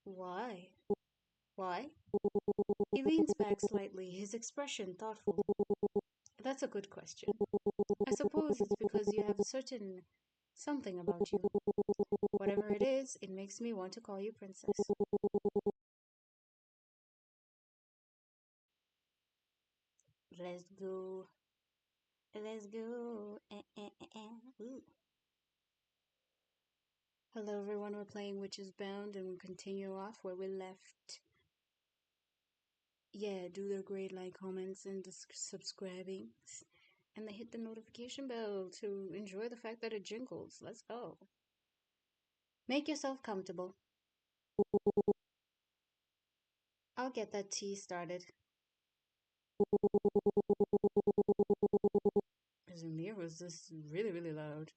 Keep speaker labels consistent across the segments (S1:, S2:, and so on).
S1: Why? Why? He leans back slightly, his expression thoughtful. That's a good question. I suppose it's because you have a certain something about you. Whatever it is, it makes me want to call you princess. Let's go. Let's go. Ooh. Hello, everyone. We're playing Witches Bound and we'll continue off where we left. Yeah, do the great like, comments, and the subscribing. And then hit the notification bell to enjoy the fact that it jingles. Let's go. Make yourself comfortable. I'll get that tea started. Is it me or was this really, really loud?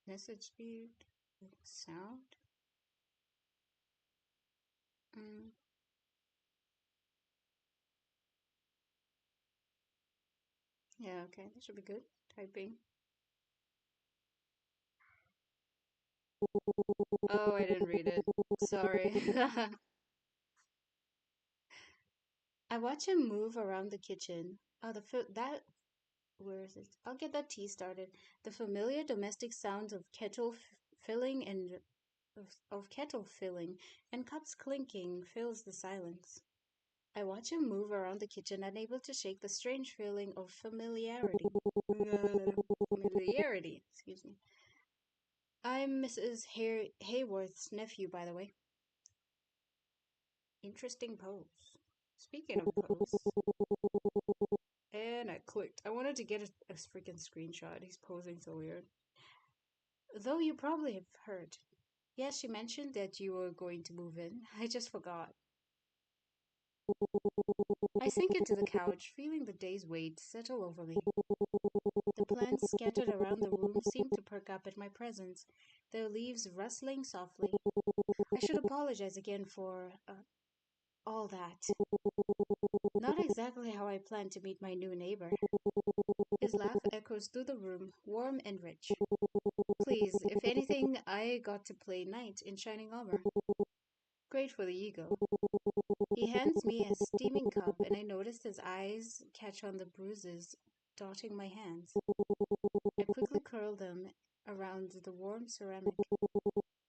S1: Message speed, sound. Mm. Yeah, okay, that should be good. Typing. Oh, I didn't read it. Sorry. I watch him move around the kitchen. Oh, that. Where is it? I'll get that tea started. The familiar domestic sounds of filling and of kettle filling and cups clinking fills the silence. I watch him move around the kitchen, unable to shake the strange feeling of familiarity. Familiarity, excuse me. I'm Mrs. Hayworth's nephew, by the way. Interesting pose. Speaking of pose, and I clicked. I wanted to get a freaking screenshot. He's posing so weird. Though you probably have heard. Yes, she mentioned that you were going to move in. I just forgot. I sink into the couch, feeling the day's weight settle over me. The plants scattered around the room seem to perk up at my presence, their leaves rustling softly. I should apologize again for all that. Not exactly how I planned to meet my new neighbor. His laugh echoes through the room, warm and rich. Please, if anything, I got to play knight in shining armor. Great for the ego. He hands me a steaming cup, and I notice his eyes catch on the bruises dotting my hands. I quickly curl them around the warm ceramic.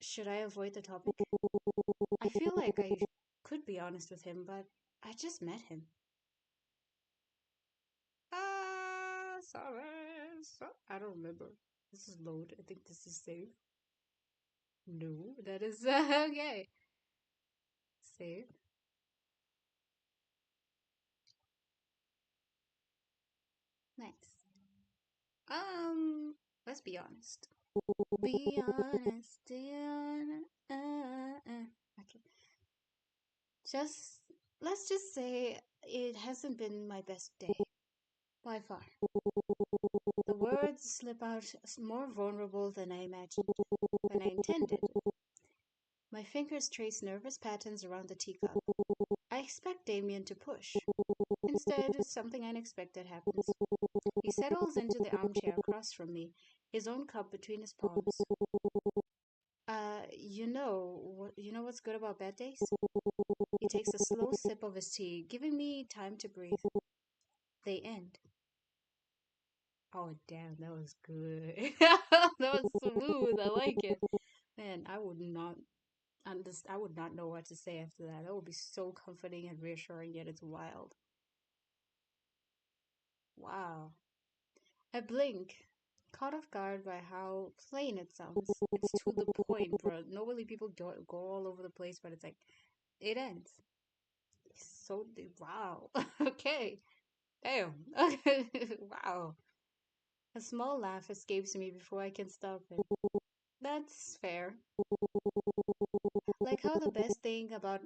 S1: Should I avoid the topic? I feel like I could be honest with him, but I just met him. Sorry. I don't remember. This is load. I think this is save. No, that is okay. Save. Nice. Let's be honest. Be honest. Okay. Just let's just say it hasn't been my best day by far. The words slip out more vulnerable than I imagined, than I intended. My fingers trace nervous patterns around the teacup. I expect Damien to push. Instead, something unexpected happens. He settles into the armchair across from me, his own cup between his palms. You know what's good about bad days? He takes a slow sip of his tea, giving me time to breathe. They end. Oh, damn, that was good. That was smooth. I like it. Man, I would not know what to say after that. That would be so comforting and reassuring, yet it's wild. Wow. I blink, caught off guard by how plain it sounds. It's to the point, bro. Normally people don't go all over the place, but it's like, it ends. So, wow. Okay. Damn. Okay. Wow. A small laugh escapes me before I can stop it. That's fair. Like how the best thing about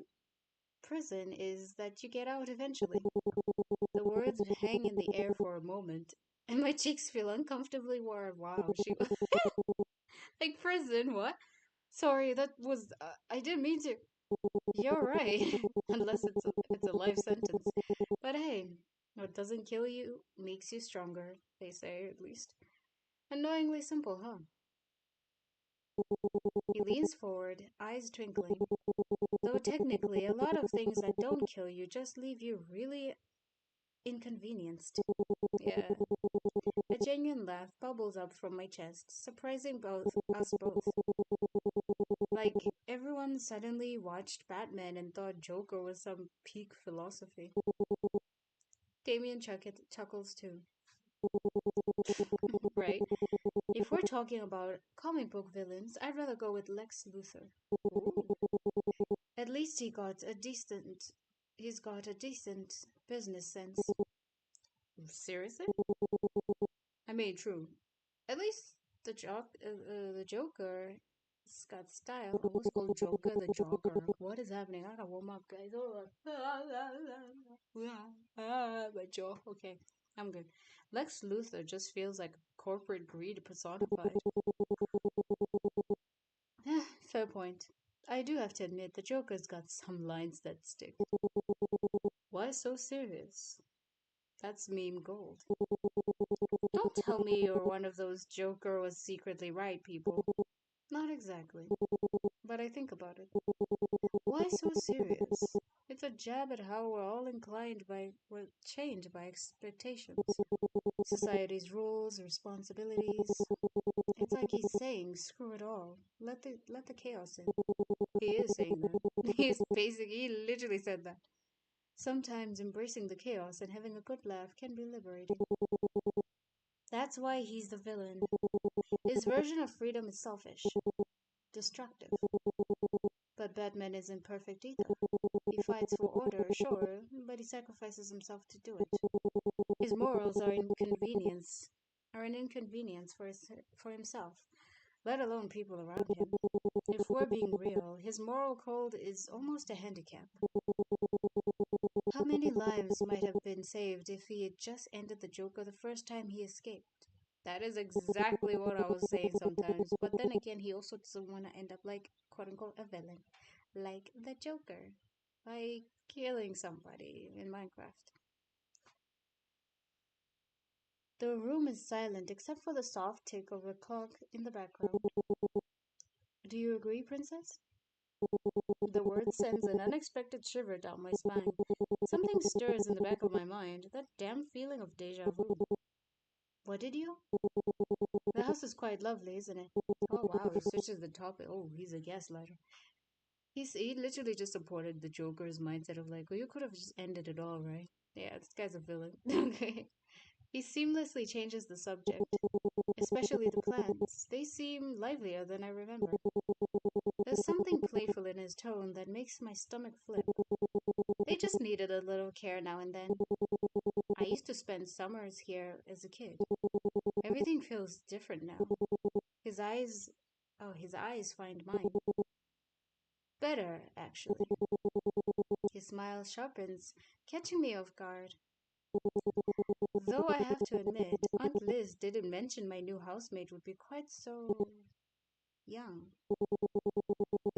S1: prison is that you get out eventually. The words hang in the air for a moment, and my cheeks feel uncomfortably warm. Wow, she like prison. What? Sorry, that was I didn't mean to. You're right, unless it's a life sentence. But hey, what doesn't kill you makes you stronger. They say, at least. Annoyingly simple, huh? He leans forward, eyes twinkling. Though technically, a lot of things that don't kill you just leave you really inconvenienced. Yeah. A genuine laugh bubbles up from my chest, surprising both. Like everyone suddenly watched Batman and thought Joker was some peak philosophy. Damien chuckles too. Right? If we're talking about comic book villains, I'd rather go with Lex Luthor. Ooh. At least he's got a decent business sense. Seriously? I mean, true. At least the Joker has got style. I almost called Joker the Joker. What is happening? I gotta warm up, guys. Oh, my jaw. Okay, I'm good. Lex Luthor just feels like corporate greed personified. Fair point. I do have to admit, the Joker's got some lines that stick. Why so serious? That's meme gold. Don't tell me you're one of those Joker was secretly right people. Not exactly, but I think about it. Why so serious? It's a jab at how we're chained by expectations, society's rules, responsibilities. It's like he's saying, screw it all. Let the chaos in. He is saying that. He literally said that. Sometimes embracing the chaos and having a good laugh can be liberating. That's why he's the villain. His version of freedom is selfish, destructive. But Batman isn't perfect either. He fights for order, sure, but he sacrifices himself to do it. His morals are an inconvenience for himself, let alone people around him. If we're being real, his moral code is almost a handicap. How many lives might have been saved if he had just ended the Joker the first time he escaped? That is exactly what I was saying sometimes. But then again, he also doesn't want to end up like, quote unquote, a villain. Like the Joker. By killing somebody in Minecraft. The room is silent except for the soft tick of a clock in the background. Do you agree, Princess? The word sends an unexpected shiver down my spine. Something stirs in the back of my mind, that damn feeling of deja vu. What did you? The house is quite lovely, isn't it? Oh wow, he switches the topic. Oh, he's a gaslighter. He literally just supported the Joker's mindset of like, well, you could have just ended it all, right? Yeah, this guy's a villain. Okay. He seamlessly changes the subject, especially the plants. They seem livelier than I remember. There's something playful in his tone that makes my stomach flip. They just needed a little care now and then. I used to spend summers here as a kid. Everything feels different now. His eyes, his eyes find mine. Better, actually. His smile sharpens, catching me off guard. Though I have to admit, Aunt Liz didn't mention my new housemate would be quite so young.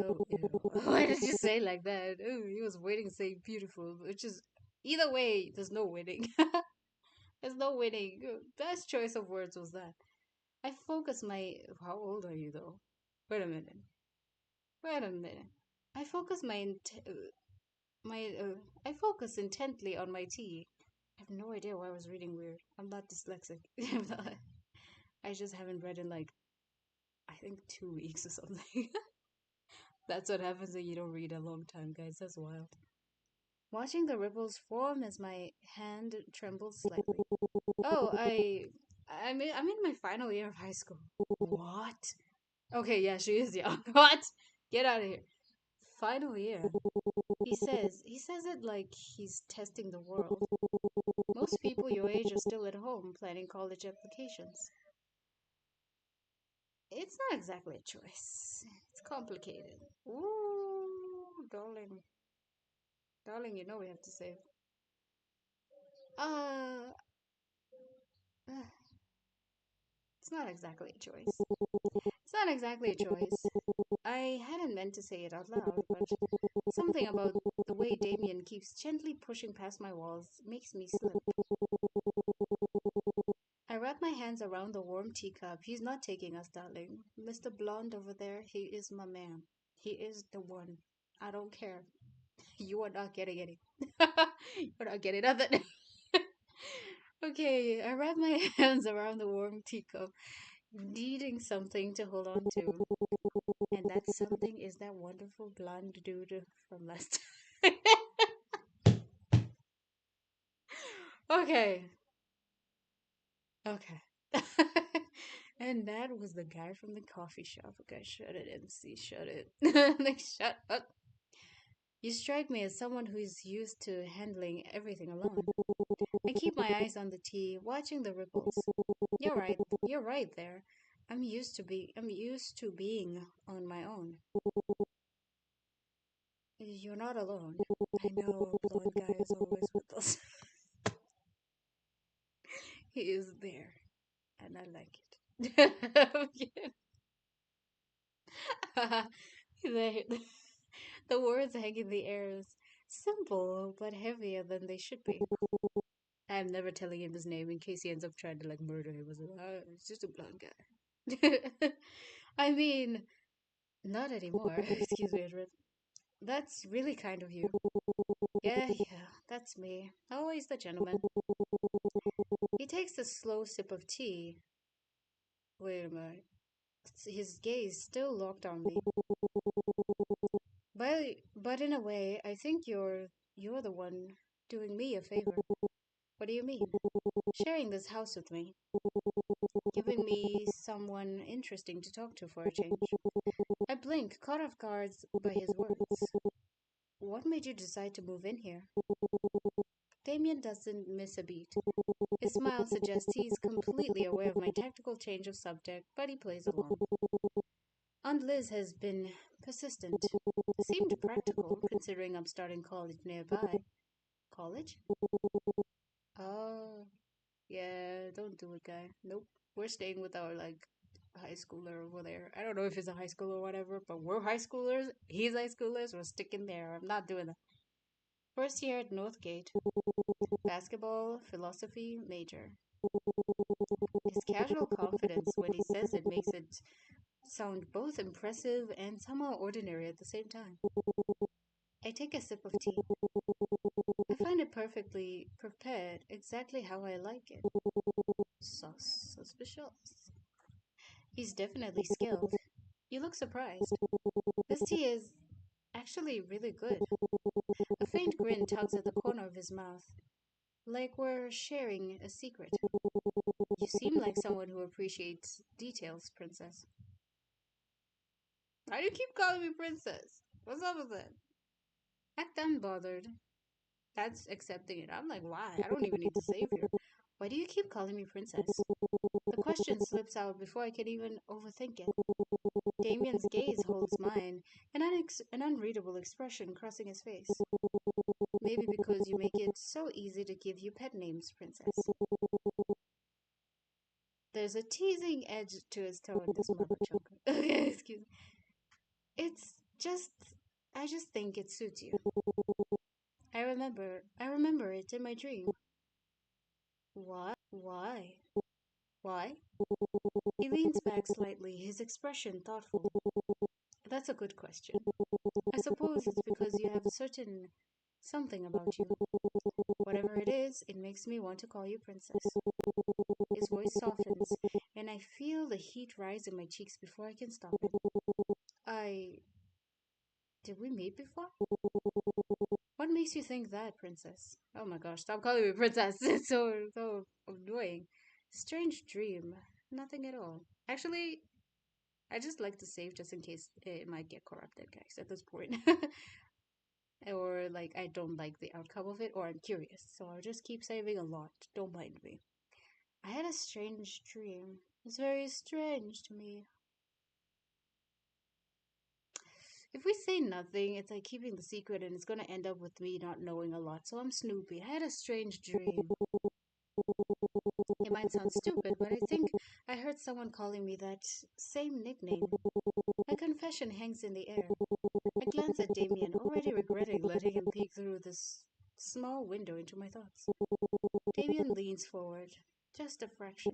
S1: Oh, ew. Why did you say like that? Oh, he was waiting to say beautiful, which is either way, there's no winning. There's no winning. Best choice of words was that. I focus my. How old are you though? Wait a minute. Wait a minute. I focus my I focus intently on my tea. I have no idea why I was reading weird. I'm not dyslexic. I'm not. I just haven't read in like I think 2 weeks or something. That's what happens when you don't read a long time, guys. That's wild. Watching the ripples form as my hand trembles slightly. Oh, I'm in my final year of high school. What? Okay, yeah, she is young. What? Get out of here. Final year. He says it like he's testing the world. Most people your age are still at home planning college applications. It's not exactly a choice. It's complicated. Ooh, darling. Darling, you know we have to save. Uh, it's not exactly a choice. It's not exactly a choice. I hadn't meant to say it out loud, but something about the way Damien keeps gently pushing past my walls makes me slip. I wrap my hands around the warm teacup. He's not taking us, darling. Mr. Blonde over there, he is my man. He is the one. I don't care. You are not getting any. You're not getting nothing. Okay, I wrap my hands around the warm teacup, needing something to hold on to. And that something is that wonderful blonde dude from last time. Okay, okay. And that was the guy from the coffee shop. Okay, shut it, MC, shut it. Like, shut up. You strike me as someone who is used to handling everything alone. I keep my eyes on the tea, watching the ripples. You're right there. I'm used to being on my own. You're not alone. I know, blonde guy is always with us. He is there, and I like it. the, the words hang in the air is simple, but heavier than they should be. I'm never telling him his name in case he ends up trying to like murder him. It's just a blonde guy. I mean, not anymore. Excuse me, Edward. That's really kind of you. Yeah, that's me. Always the gentleman. He takes a slow sip of tea. Wait a minute. His gaze still locked on me. But in a way, I think you're the one doing me a favor. What do you mean? Sharing this house with me, giving me someone interesting to talk to for a change. I blink, caught off guard by his words. What made you decide to move in here? Damien doesn't miss a beat. His smile suggests he's completely aware of my tactical change of subject, but he plays along. Aunt Liz has been persistent. Seemed practical, considering I'm starting college nearby. College? Oh, yeah, don't do it, guy. Nope. We're staying with our, like, high schooler over there. I don't know if he's a high schooler or whatever, but we're high schoolers. He's high schoolers. We're sticking there. I'm not doing that. First year at Northgate. Basketball, philosophy, major. His casual confidence when he says it makes it sound both impressive and somehow ordinary at the same time. I take a sip of tea. I find it perfectly prepared, exactly how I like it. Suspicious. He's definitely skilled. You look surprised. This tea is actually really good. A faint grin tugs at the corner of his mouth, like we're sharing a secret. You seem like someone who appreciates details, Princess. Why do you keep calling me Princess? What's up with it? Act unbothered. That's accepting it. I'm like, why? I don't even need to save you. Why do you keep calling me Princess? The question slips out before I can even overthink it. Damien's gaze holds mine, an unreadable expression crossing his face. Maybe because you make it so easy to give you pet names, Princess. There's a teasing edge to his tone, this mother chunker. Okay, excuse me. It's just, I just think it suits you. I remember it in my dream. Why? Why? He leans back slightly, his expression thoughtful. That's a good question. I suppose it's because you have a certain something about you. Whatever it is, it makes me want to call you Princess. His voice softens, and I feel the heat rise in my cheeks before I can stop it. I. Did we meet before? What makes you think that, Princess? Oh my gosh, stop calling me Princess. It's so annoying. Strange dream. Nothing at all. Actually, I just like to save just in case it might get corrupted, guys, at this point. Or like I don't like the outcome of it, or I'm curious. So I'll just keep saving a lot. Don't mind me. I had a strange dream. It's very strange to me. If we say nothing, it's like keeping the secret and it's gonna end up with me not knowing a lot. So I'm Snoopy. I had a strange dream. It might sound stupid, but I think I heard someone calling me that same nickname. My confession hangs in the air. I glance at Damien, already regretting letting him peek through this small window into my thoughts. Damien leans forward. Just a fraction.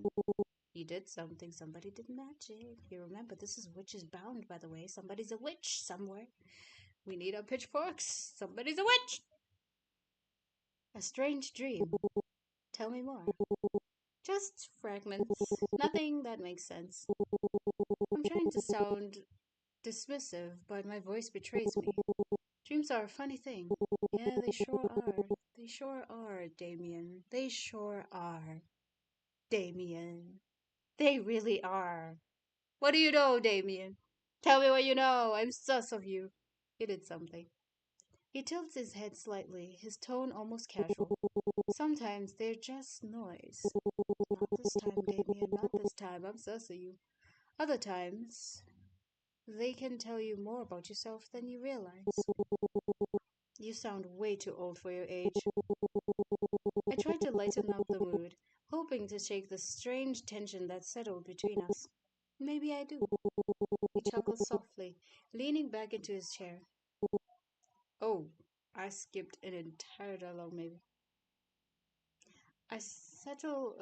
S1: You did something, somebody did magic. You remember, this is witches bound, by the way. Somebody's a witch somewhere. We need our pitchforks. Somebody's a witch. A strange dream. Tell me more. Just fragments. Nothing that makes sense. I'm trying to sound dismissive, but my voice betrays me. Dreams are a funny thing. Yeah, they sure are. They sure are, Damien. They sure are. Damien. They really are. What do you know, Damien? Tell me what you know. I'm sus of you. He did something. He tilts his head slightly, his tone almost casual. Sometimes they're just noise. Not this time, Damien. Not this time. I'm sus of you. Other times, they can tell you more about yourself than you realize. You sound way too old for your age. I tried to lighten up the mood, hoping to shake the strange tension that settled between us. Maybe I do. He chuckles softly, leaning back into his chair. Oh, I skipped an entire dialogue, maybe. I settled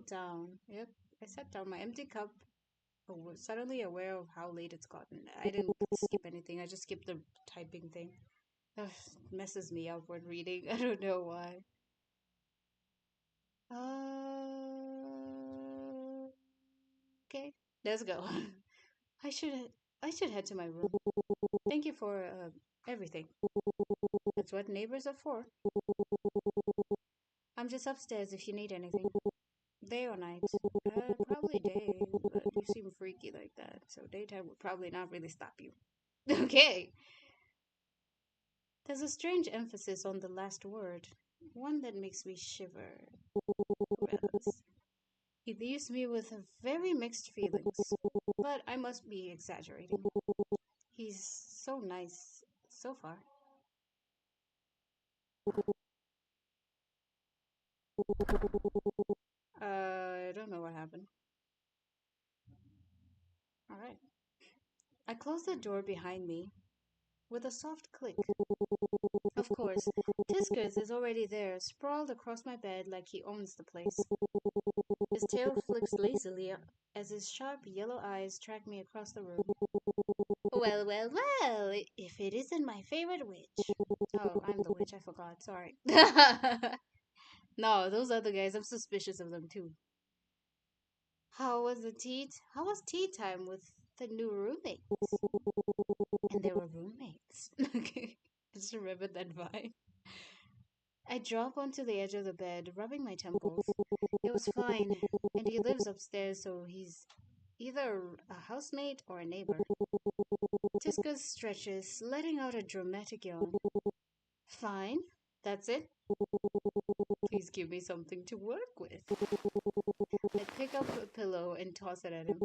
S1: down. Yep, I set down my empty cup, suddenly aware of how late it's gotten. I didn't skip anything, I just skipped the typing thing. Ugh, messes me up when reading. I don't know why. Okay, let's go. I should I should head to my room. Thank you for everything. That's what neighbors are for. I'm just upstairs if you need anything. Day or night? Probably day, but you seem freaky like that, so daytime would probably not really stop you. Okay. There's a strange emphasis on the last word, one that makes me shiver. Well, he leaves me with very mixed feelings, but I must be exaggerating. He's so nice so far. I don't know what happened. Alright. I closed the door behind me with a soft click. Of course, Tiskers is already there, sprawled across my bed like he owns the place. His tail flicks lazily as his sharp yellow eyes track me across the room. Well, well, well, if it isn't my favorite witch. Oh, I'm the witch, I forgot, sorry. No, those other guys, I'm suspicious of them too. How was tea time with the new roommates? And they were roommates. Okay, just remember that vibe. I drop onto the edge of the bed, rubbing my temples. It was fine, and he lives upstairs, so he's either a housemate or a neighbor. Tiskus stretches, letting out a dramatic yawn. Fine, that's it. Please give me something to work with. I pick up a pillow and toss it at him.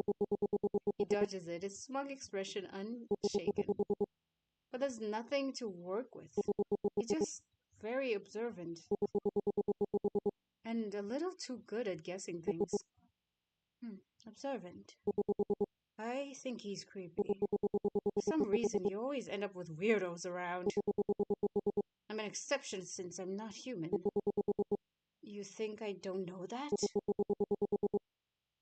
S1: He dodges it, his smug expression unshaken. But there's nothing to work with. He's just very observant and a little too good at guessing things. Observant. I think he's creepy. For some reason, you always end up with weirdos around. I'm an exception since I'm not human. You think I don't know that?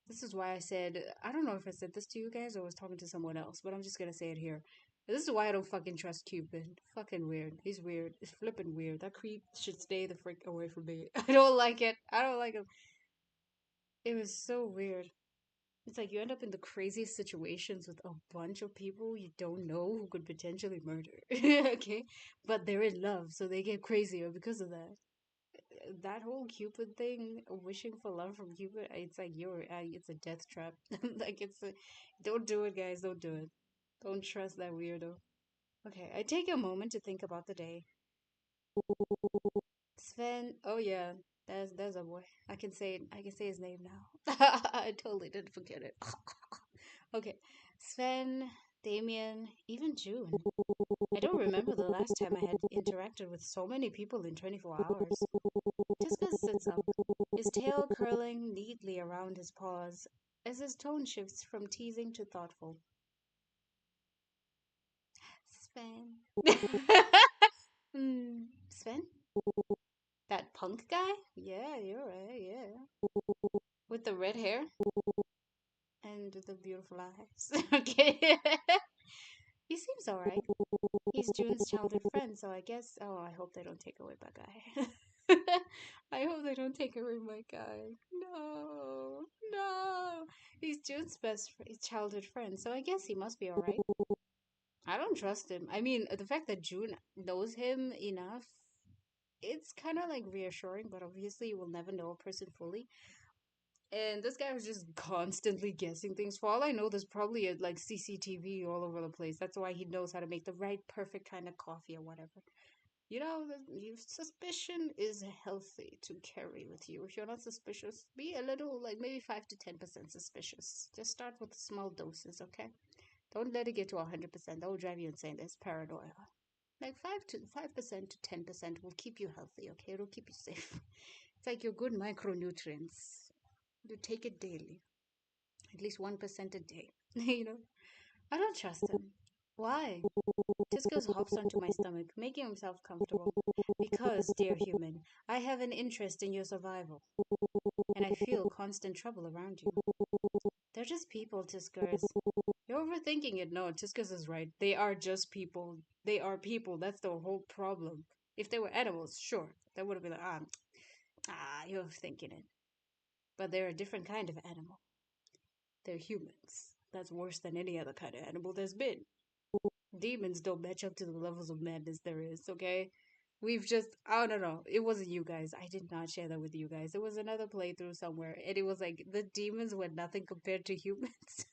S1: This is why I said, I don't know if I said this to you guys or was talking to someone else, but I'm just gonna say it here. This is why I don't fucking trust Cupid. Fucking weird. He's weird. It's flippin' weird. That creep should stay the frick away from me. I don't like it. I don't like him. It was so weird. It's like you end up in the craziest situations with a bunch of people you don't know who could potentially murder. Okay? But they're in love, so they get crazier because of that. That whole Cupid thing, wishing for love from Cupid, it's like it's a death trap. Like don't do it, guys. Don't do it. Don't trust that weirdo. Okay, I take a moment to think about the day. Sven. Oh yeah, there's a boy. I can say it. I can say his name now. I totally didn't forget it. Okay, Sven, Damien, even June. I don't remember the last time I had interacted with so many people in 24 hours. Tiskus sits up, his tail curling neatly around his paws as his tone shifts from teasing to thoughtful. Sven. Sven? That punk guy? Yeah, you're right. Yeah, with the red hair and the beautiful eyes. Okay, he seems alright. He's June's childhood friend, so I guess. Oh, I hope they don't take away my guy. I hope they don't take away my guy. No, no. He's June's childhood friend, so I guess he must be alright. I don't trust him. I mean, the fact that June knows him enough, it's kind of like reassuring, but obviously you will never know a person fully. And this guy was just constantly guessing things. For all I know, there's probably a like CCTV all over the place. That's why he knows how to make the right, perfect kind of coffee or whatever. You know, suspicion is healthy to carry with you. If you're not suspicious, be a little, like maybe 5 to 10% suspicious. Just start with small doses, okay? Don't let it get to 100%. That will drive you insane. There's paranoia. Like 5% to 10% will keep you healthy, okay? It'll keep you safe. It's like your good micronutrients. You take it daily, at least 1% a day. You know, I don't trust him. Why? Tiscos hops onto my stomach, making himself comfortable. Because, dear human, I have an interest in your survival, and I feel constant trouble around you. They're just people, Tiscos. You're overthinking it. No, Tiscos is right. They are just people. They are people. That's the whole problem. If they were animals, sure, that would have been like, you're thinking it. But they're a different kind of animal. They're humans. That's worse than any other kind of animal there's been. Demons don't match up to the levels of madness there is, okay? We've just, I don't know. It wasn't you guys. I did not share that with you guys. It was another playthrough somewhere, and it was like the demons were nothing compared to humans.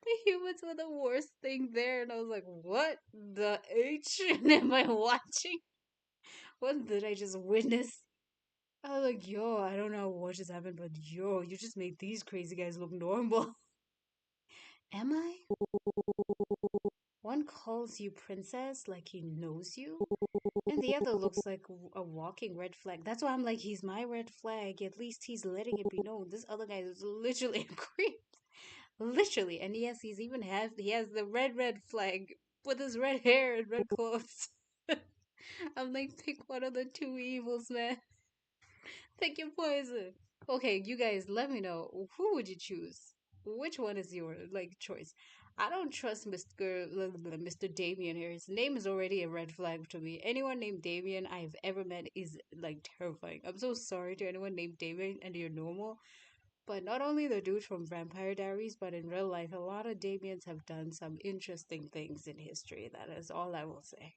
S1: The humans were the worst thing there, and I was like, what the H am I watching? What did I just witness? I was like, yo, I don't know what just happened, but yo, you just made these crazy guys look normal. Am I? One calls you princess like he knows you, and the other looks like a walking red flag. That's why I'm like, he's my red flag. At least he's letting it be known. This other guy is literally a creep. Literally. And yes, he has the red flag with his red hair and red clothes. I'm like, pick one of the two evils, man. Pick your poison. Okay, you guys, let me know. Who would you choose? Which one is your like choice? I don't trust Mr. Damien here. His name is already a red flag to me. Anyone named Damien I've ever met is like terrifying. I'm so sorry to anyone named Damien and you're normal. But not only the dude from Vampire Diaries, but in real life, a lot of Damiens have done some interesting things in history. That is all I will say.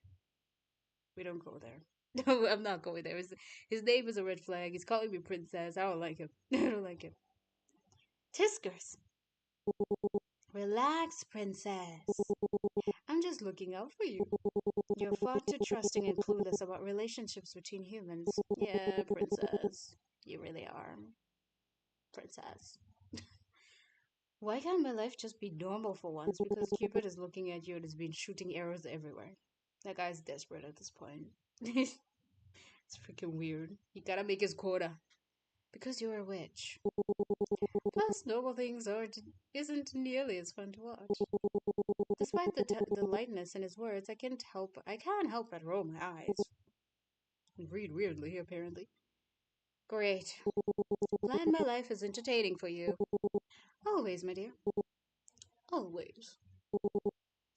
S1: We don't go there. No, I'm not going there. His name is a red flag. He's calling me princess. I don't like him. I don't like him. Tiskers. Relax, princess. I'm just looking out for you. You're far too trusting and clueless about relationships between humans. Yeah, princess. You really are. Princess. Why can't my life just be normal for once? Because Cupid is looking at you and has been shooting arrows everywhere. That guy's desperate at this point. It's freaking weird. He gotta make his quota. Because you're a witch. Plus, normal things isn't nearly as fun to watch. Despite the lightness in his words, I can't help but roll my eyes. And read weirdly, apparently. Great. Glad my life is entertaining for you. Always, my dear. Always.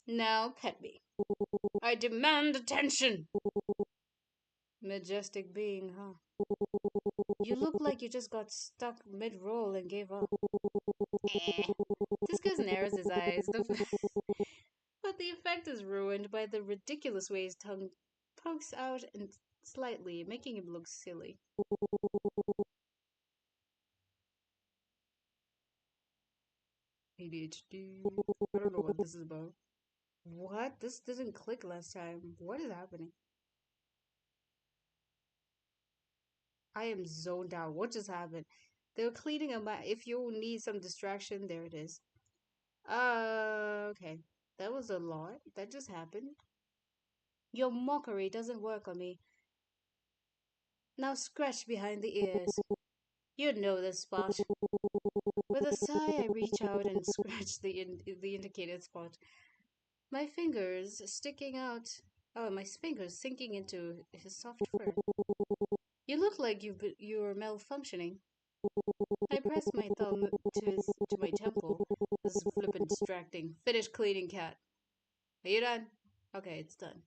S1: Now pet me. I demand attention. Majestic being, huh? You look like you just got stuck mid-roll and gave up. Eh. This narrows his eyes. But the effect is ruined by the ridiculous way his tongue pokes out and slightly, making him look silly. ADHD. I don't know what this is about. What? This didn't click last time. What is happening? I am zoned out. What just happened? They're cleaning up my. If you need some distraction, there it is. Okay. That was a lot. That just happened. Your mockery doesn't work on me. Now scratch behind the ears. You know the spot. With a sigh, I reach out and scratch the indicated spot. My fingers sticking out. Oh, my fingers sinking into his soft fur. You look like you're malfunctioning. I pressed my thumb to my temple. This is flippin' distracting. Finish cleaning, cat. Are you done? Okay, it's done.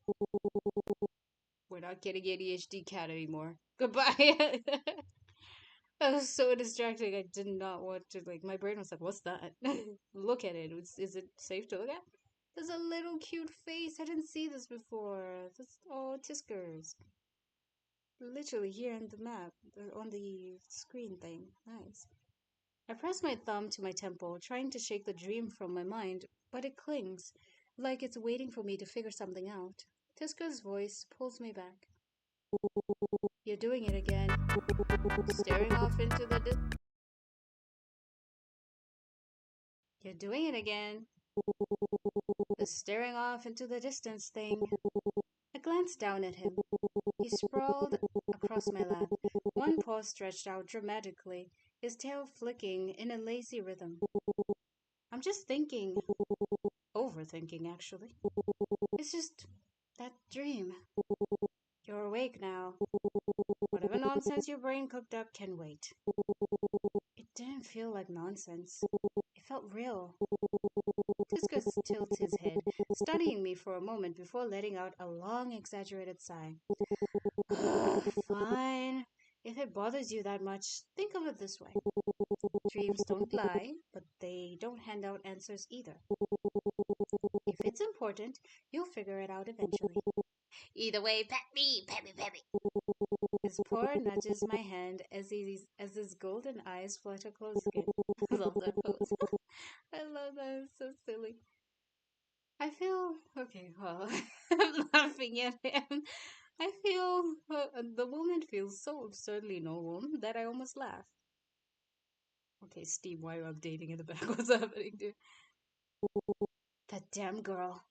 S1: We're not getting ADHD cat anymore. Goodbye. That was so distracting. I did not want to, like, my brain was like, what's that? Look at it. Is it safe to look at? There's a little cute face. I didn't see this before. That's all Tiskers. Literally here in the map, on the screen thing. Nice. I press my thumb to my temple, trying to shake the dream from my mind, but it clings, like it's waiting for me to figure something out. Tiska's voice pulls me back. You're doing it again. Staring off into the You're doing it again. The staring off into the distance thing. I glanced down at him. He sprawled across my lap, one paw stretched out dramatically, his tail flicking in a lazy rhythm. I'm just thinking, overthinking actually. It's just that dream. You're awake now. Whatever nonsense your brain cooked up can wait. It didn't feel like nonsense. It felt real. Tiskus tilts his head, studying me for a moment before letting out a long, exaggerated sigh. Fine. If it bothers you that much, think of it this way. Dreams don't lie, but they don't hand out answers either. If it's important, you'll figure it out eventually. Either way, pet me, pet me, pet me. His paw nudges my hand as his golden eyes flutter close again. I love that pose. I love that. It's so silly. I feel okay. Well, I'm laughing at him. I feel the moment feels so absurdly normal that I almost laugh. Okay, Steve, why are you updating in the back? What's happening, dude? That damn girl.